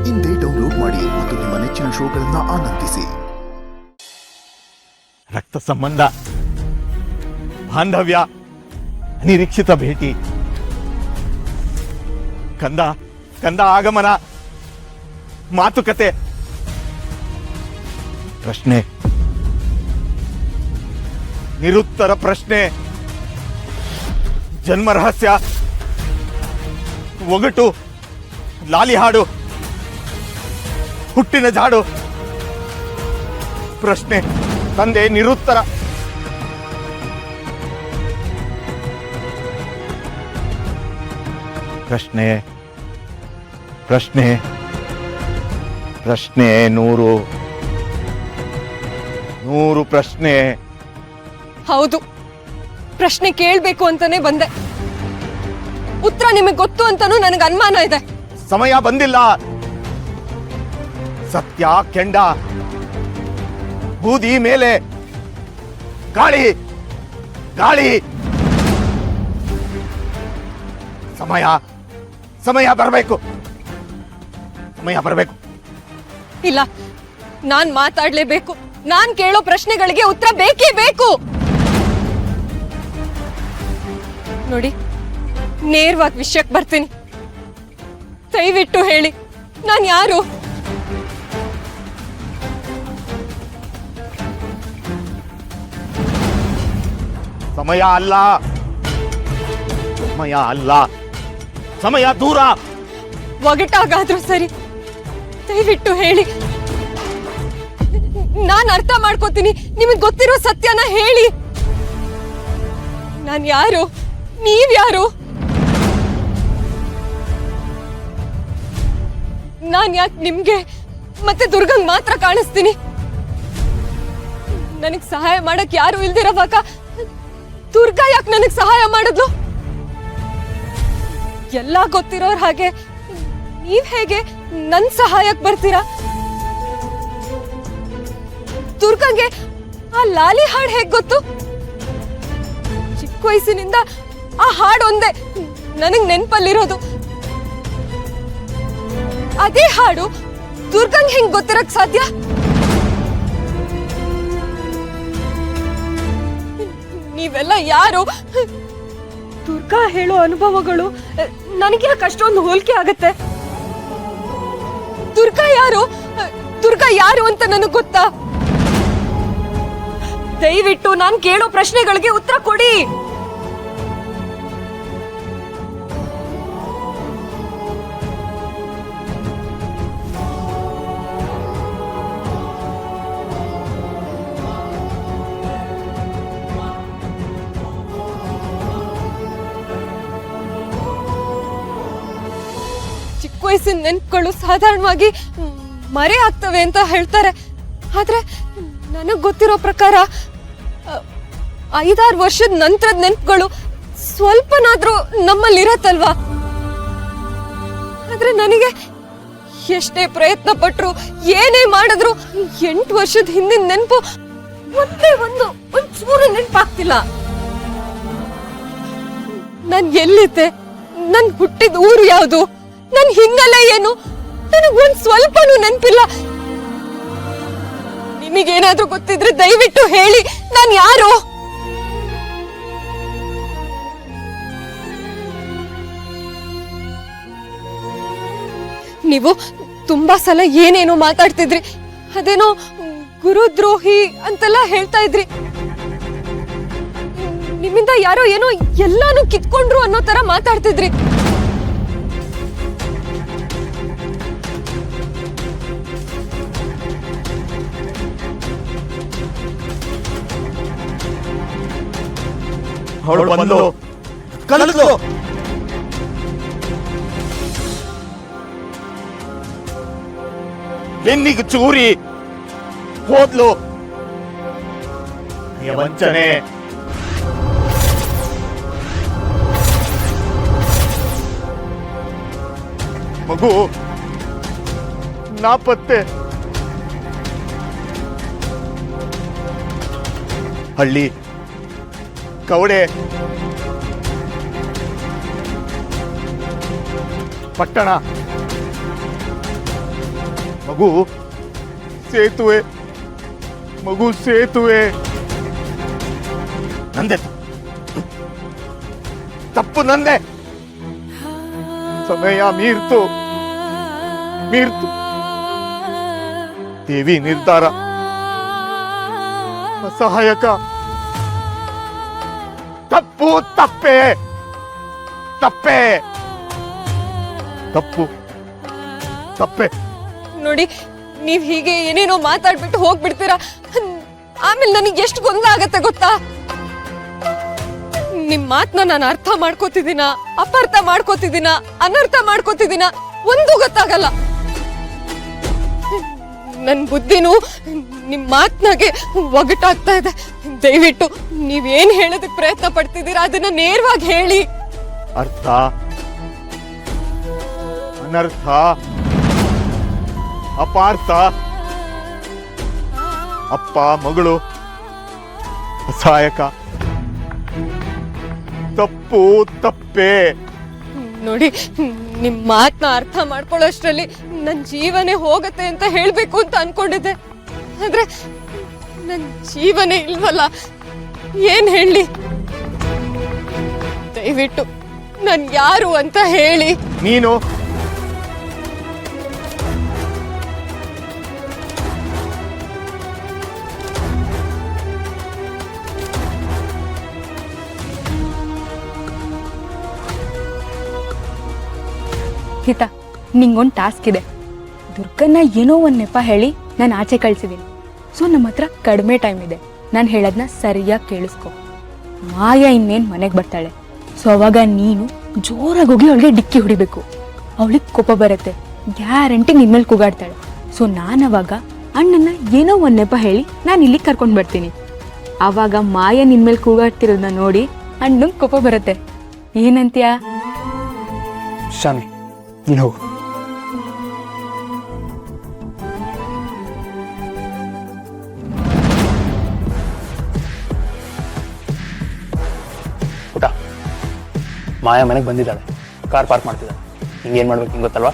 ಇಂದೇ ಡೌನ್ಲೋಡ್ ಮಾಡಿ ಮತ್ತು ನಿಮ್ಮ ನೆಚ್ಚಿನ ಶೋಗಳನ್ನು ಆನಂದಿಸಿ. ರಕ್ತ ಸಂಬಂಧ, ಬಾಂಧವ್ಯ, ಅನಿರೀಕ್ಷಿತ ಭೇಟಿ, ಕಂದ ಕಂದ ಆಗಮನ, ಮಾತುಕತೆ, ಪ್ರಶ್ನೆ, ನಿರುತ್ತರ ಪ್ರಶ್ನೆ, ಜನ್ಮ ರಹಸ್ಯ, ಒಗಟು, ಲಾಲಿ ಹಾಡು, ಹುಟ್ಟಿನ ಜಾಡು, ಪ್ರಶ್ನೆ, ತಂದೆ ನಿರುತ್ತರ. ಪ್ರಶ್ನೆ ಪ್ರಶ್ನೆ ಪ್ರಶ್ನೆ 100 ಪ್ರಶ್ನೆ. ಹೌದು, ಪ್ರಶ್ನೆ ಕೇಳಬೇಕು ಅಂತಾನೆ ಬಂದೆ. ಉತ್ತರ ನಿಮಗೆ ಗೊತ್ತು ಅಂತಾನೂ ನನಗೆ ಅನುಮಾನ ಇದೆ. ಸಮಯ ಬಂದಿಲ್ಲ. ಸತ್ಯ ಕೆಂಡ, ಬೂದಿ ಮೇಲೆ, ಗಾಳಿ ಗಾಳಿ. ಸಮಯ ಸಮಯ ಬರಬೇಕು, ಸಮಯ ಬರಬೇಕು. ಇಲ್ಲ, ನಾನ್ ಮಾತಾಡ್ಲೇಬೇಕು. ನಾನ್ ಕೇಳೋ ಪ್ರಶ್ನೆಗಳಿಗೆ ಉತ್ತರ ಬೇಕೇ ಬೇಕು. ನೋಡಿ, ನೇರವಾಗಿ ವಿಷಯಕ್ಕೆ ಬರ್ತೀನಿ. ದಯವಿಟ್ಟು ಹೇಳಿ, ನಾನು ಯಾರು? ಸಮಯ ಅಲ್ಲ, ಸಮಯ ಅಲ್ಲ, ಸಮಯ ದೂರ. ಒಗಟಾಗಾದ್ರೂ ಸರಿ, ದಯವಿಟ್ಟು ಹೇಳಿ. ನಾನು ಅರ್ಥ ಮಾಡ್ಕೋತೀನಿ. ನಿಮಗೆ ಗೊತ್ತಿರೋ ಸತ್ಯನ ಹೇಳಿ. ನಾನು ಯಾರು? ನೀವ್ಯಾರು? ನಾನ್ ಯಾಕೆ ನಿಮ್ಗೆ ಮತ್ತೆ ದುರ್ಗಂಗ್ ಮಾತ್ರ ಕಾಣಿಸ್ತೀನಿ? ನನಗ್ ಸಹಾಯ ಮಾಡಕ್ ಯಾರು ಇಲ್ದಿರೋವಾಗ ದುರ್ಗಾ ಯಾಕೆ ನನಗ್ ಸಹಾಯ ಮಾಡಿದ್ಲು? ಎಲ್ಲ ಗೊತ್ತಿರೋರ್ ಹಾಗೆ ನೀವ್ ಹೇಗೆ ನನ್ ಸಹಾಯಕ್ ಬರ್ತೀರಾ? ದುರ್ಗಂಗೆ ಆ ಲಾಲಿ ಹಾಡು ಹೇಗ್ ಗೊತ್ತು? ಚಿಕ್ಕ ವಯಸ್ಸಿನಿಂದ ಆ ಹಾಡು ಒಂದೇ ನನಗ್ ನೆನ್ಪಲ್ಲಿರೋದು. ಅದೇ ಹಾಡು ದುರ್ಗಂಗ್ ಹೆಂಗ್ ಗೊತ್ತಿರಕ್ ಸಾಧ್ಯ? ನೀವೆಲ್ಲ ಯಾರು? ದುರ್ಗಾ ಹೇಳೋ ಅನುಭವಗಳು ನನಗೆ ಯಾಕೆ ಅಷ್ಟೊಂದು ಹೋಲಿಕೆ ಆಗತ್ತೆ? ದುರ್ಗಾ ಯಾರು? ದುರ್ಗಾ ಯಾರು ಅಂತ ನನಗ್ ಗೊತ್ತಾ? ದಯವಿಟ್ಟು ನಾನು ಕೇಳೋ ಪ್ರಶ್ನೆಗಳಿಗೆ ಉತ್ತರ ಕೊಡಿ. ಚಿಕ್ಕ ವಯಸ್ಸಿನ ನೆನ್ಪುಗಳು ಸಾಧಾರಣವಾಗಿ ಮರೆ ಆಗ್ತವೆ ಅಂತ ಹೇಳ್ತಾರೆ. ಆದ್ರೆ ನನಗ್ ಗೊತ್ತಿರೋ ಪ್ರಕಾರ 5-6 ವರ್ಷದ ನಂತರದ ನೆನ್ಪುಗಳು ಸ್ವಲ್ಪನಾದ್ರೂ ನಮ್ಮಲ್ಲಿರತ್ತಲ್ವಾ? ಆದ್ರೆ ನನಗೆ ಎಷ್ಟೇ ಪ್ರಯತ್ನ ಪಟ್ರು, ಏನೇ ಮಾಡಿದ್ರು 8 ವರ್ಷದ ಹಿಂದಿನ ನೆನಪು ಒಂಚೂರು ನೆನಪಾಗ್ತಿಲ್ಲ. ನಾನ್ ಎಲ್ಲಿದ್ದೆ? ನನ್ ಹುಟ್ಟಿದ ಊರು ಯಾವುದು? ನನ್ ಹಿನ್ನೆಲೆ ಏನು? ನನಗೊಂದ್ ಸ್ವಲ್ಪನೂ ನೆನಪಿಲ್ಲ. ನಿಮಗೇನಾದ್ರೂ ಗೊತ್ತಿದ್ರೆ ದಯವಿಟ್ಟು ಹೇಳಿ, ನಾನ್ ಯಾರು? ನೀವು ತುಂಬಾ ಸಲ ಏನೇನೋ ಮಾತಾಡ್ತಿದ್ರಿ. ಅದೇನೋ ಗುರುದ್ರೋಹಿ ಅಂತೆಲ್ಲ ಹೇಳ್ತಾ ಇದ್ರಿ. ನಿಮ್ಮಿಂದ ಯಾರೋ ಏನೋ ಎಲ್ಲಾನು ಕಿತ್ಕೊಂಡ್ರು ಅನ್ನೋ ತರ ಮಾತಾಡ್ತಿದ್ರಿ. ಅವಳು ಬಂದು ಕಲಿತು ಬೆನ್ನಿಗೆ ಚೂರಿ ಹೋದ್ಲು. ವಂಚನೆ, ಮಗು ನಾಪತ್ತೆ. ಹಳ್ಳಿ, ಕವಡೆ, ಪಟ್ಟಣ, ಮಗು ಸೇತುವೆ, ಮಗು ಸೇತುವೆ. ನಂದೆ ತಪ್ಪು ನಂದೆ. ಸಮಯ ಮೀರ್ತು ದೇವಿ ನಿರ್ಧಾರ ಅಸಹಾಯಕ. ತಪ್ಪು ತಪ್ಪೇ ತಪ್ಪೇ ತಪ್ಪು ತಪ್ಪೆ. ನೋಡಿ, ನೀವ್ ಹೀಗೆ ಏನೇನೋ ಮಾತಾಡ್ಬಿಟ್ಟು ಹೋಗ್ಬಿಡ್ತೀರಾ. ಆಮೇಲೆ ನನಗೆ ಎಷ್ಟು ಗೊಂದಲ ಆಗತ್ತೆ ಗೊತ್ತಾ? ನಿಮ್ ಮಾತನ್ನ ನಾನು ಅರ್ಥ ಮಾಡ್ಕೋತಿದ್ದೀನ, ಅಪಾರ್ಥ ಮಾಡ್ಕೋತಿದ್ದೀನ, ಅನರ್ಥ ಮಾಡ್ಕೋತಿದ್ದೀನ, ಒಂದು ಗೊತ್ತಾಗಲ್ಲ. ನನ್ ಬುದ್ಧಿನೂ ನಿಮ್ ಮಾತ್ನಾಗೆ ಒಗಟಾಗ್ತಾ ಇದೆ. ದಯವಿಟ್ಟು ನೀವೇನ್ ಹೇಳೋದಕ್ ಪ್ರಯತ್ನ ಪಡ್ತಿದ್ದೀರಾ ಅದನ್ನ ನೇರವಾಗಿ ಹೇಳಿ. ಅರ್ಥ ಅನರ್ಥ ಅಪಾರ್ಥ, ಅಪ್ಪ ಮಗಳು ಅಸಹಾಯಕ, ತಪ್ಪು ತಪ್ಪೇ. ನೋಡಿ, ನಿಮ್ ಮಾತನ್ನ ಅರ್ಥ ಮಾಡ್ಕೊಳ್ಳೋಷ್ಟ್ರಲ್ಲಿ ನನ್ ಜೀವನೇ ಹೋಗತ್ತೆ ಅಂತ ಹೇಳ್ಬೇಕು ಅಂತ ಅನ್ಕೊಂಡಿದ್ದೆ. ಆದ್ರೆ ನನ್ ಜೀವನೇ ಇಲ್ವಲ್ಲ, ಏನ್ ಹೇಳಿ? ದಯವಿಟ್ಟು ನನ್ ಯಾರು ಅಂತ ಹೇಳಿ. ನೀನು ಹಿತ, ನಿಂಗೊಂದು ಟಾಸ್ಕ್ ಇದೆ. ದುರ್ಗನ್ನ ಏನೋ ಒಂದು ನೆಪ ಹೇಳಿ ನಾನು ಆಚೆ ಕಳ್ಸಿದ್ದೀನಿ. ಸೊ ನಮ್ಮ ಹತ್ರ ಕಡಿಮೆ ಟೈಮ್ ಇದೆ. ನಾನು ಹೇಳೋದನ್ನ ಸರಿಯಾಗಿ ಕೇಳಿಸ್ಕೊ. ಮಾಯಾ ಇನ್ನೇನು ಮನೆಗೆ ಬರ್ತಾಳೆ. ಸೊ ಅವಾಗ ನೀನು ಜೋರಾಗಿ ಹೋಗಿ ಅವಳಿಗೆ ಡಿಕ್ಕಿ ಹೊಡಿಬೇಕು. ಅವಳಿಗೆ ಕೋಪ ಬರುತ್ತೆ, ಗ್ಯಾರಂಟಿ ನಿನ್ಮೇಲೆ ಕೂಗಾಡ್ತಾಳೆ. ಸೊ ನಾನು ಅವಾಗ ಅಣ್ಣನ ಏನೋ ಒಂದು ನೆಪ ಹೇಳಿ ನಾನು ಇಲ್ಲಿಗೆ ಕರ್ಕೊಂಡು ಬರ್ತೀನಿ. ಆವಾಗ ಮಾಯಾ ನಿನ್ಮೇಲೆ ಕೂಗಾಡ್ತಿರೋದನ್ನ ನೋಡಿ ಅಣ್ಣಂಗೆ ಕೋಪ ಬರುತ್ತೆ. ಏನಂತೀಯ? ಶಾನ್ವಿ, ನೀನು ಹೋಗು. ಪುಟ, ಮಾಯಾ ಮನೆಗೆ ಬಂದಿದ್ದಾಳೆ, ಕಾರ್ ಪಾರ್ಕ್ ಮಾಡ್ತಿದ್ದಾಳೆ. ಹಿಂಗೇನು ಮಾಡ್ಬೇಕು ಹಿಂಗೆ ಗೊತ್ತಲ್ವಾ?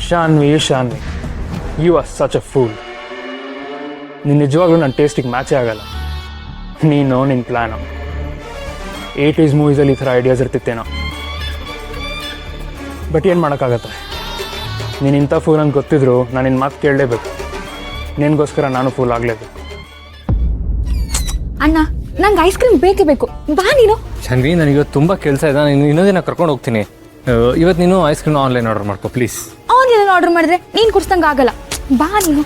Shanvi, you are such a fool. ನೀನು ನಿಜವಾಗ್ಲೂ ನನ್ನ ಟೇಸ್ಟಿಗೆ ಮ್ಯಾಚೇ ಆಗಲ್ಲ. ನೀನು ನಿನ್ನ ಪ್ಲ್ಯಾನು 80s ಮೂವೀಸಲ್ಲಿ ಈ ಥರ ಐಡಿಯಾಸ್ ಇರ್ತಿತ್ತೇನೋ. ಬಟ್ ಏನು ಮಾಡೋಕ್ಕಾಗತ್ತೆ? ನೀನು ಇಂಥ ಫೂಲ್ ಅಂತ ಗೊತ್ತಿದ್ರು ನಾನು ನಿನ್ನ ಮಾತು ಕೇಳಲೇಬೇಕು. ನಿನಗೋಸ್ಕರ ನಾನು ಫೂಲ್ ಆಗಲೇಬೇಕು. ಅಣ್ಣ, ನಂಗೆ ಐಸ್ ಕ್ರೀಮ್ ಬೇಕೇ ಬೇಕು. ಬಾ ನೀನು. ಶಾನ್ವಿ, ನನಗಿವತ್ತು ತುಂಬ ಕೆಲಸ ಇದೆ. ನಾನು ಇನ್ನೊಂದಿನ ಕರ್ಕೊಂಡು ಹೋಗ್ತೀನಿ. ಇವತ್ತು ನೀನು ಐಸ್ ಕ್ರೀಮ್ ಆನ್ಲೈನ್ ಆರ್ಡರ್ ಮಾಡ್ಕೊ ಪ್ಲೀಸ್. ಆನ್ಲೈನ್ ಆರ್ಡರ್ ಮಾಡಿದ್ರೆ ನೀನು ಕೊಡ್ಸ್ದಂಗೆ ಆಗಲ್ಲ. ಬಾ ನೀನು.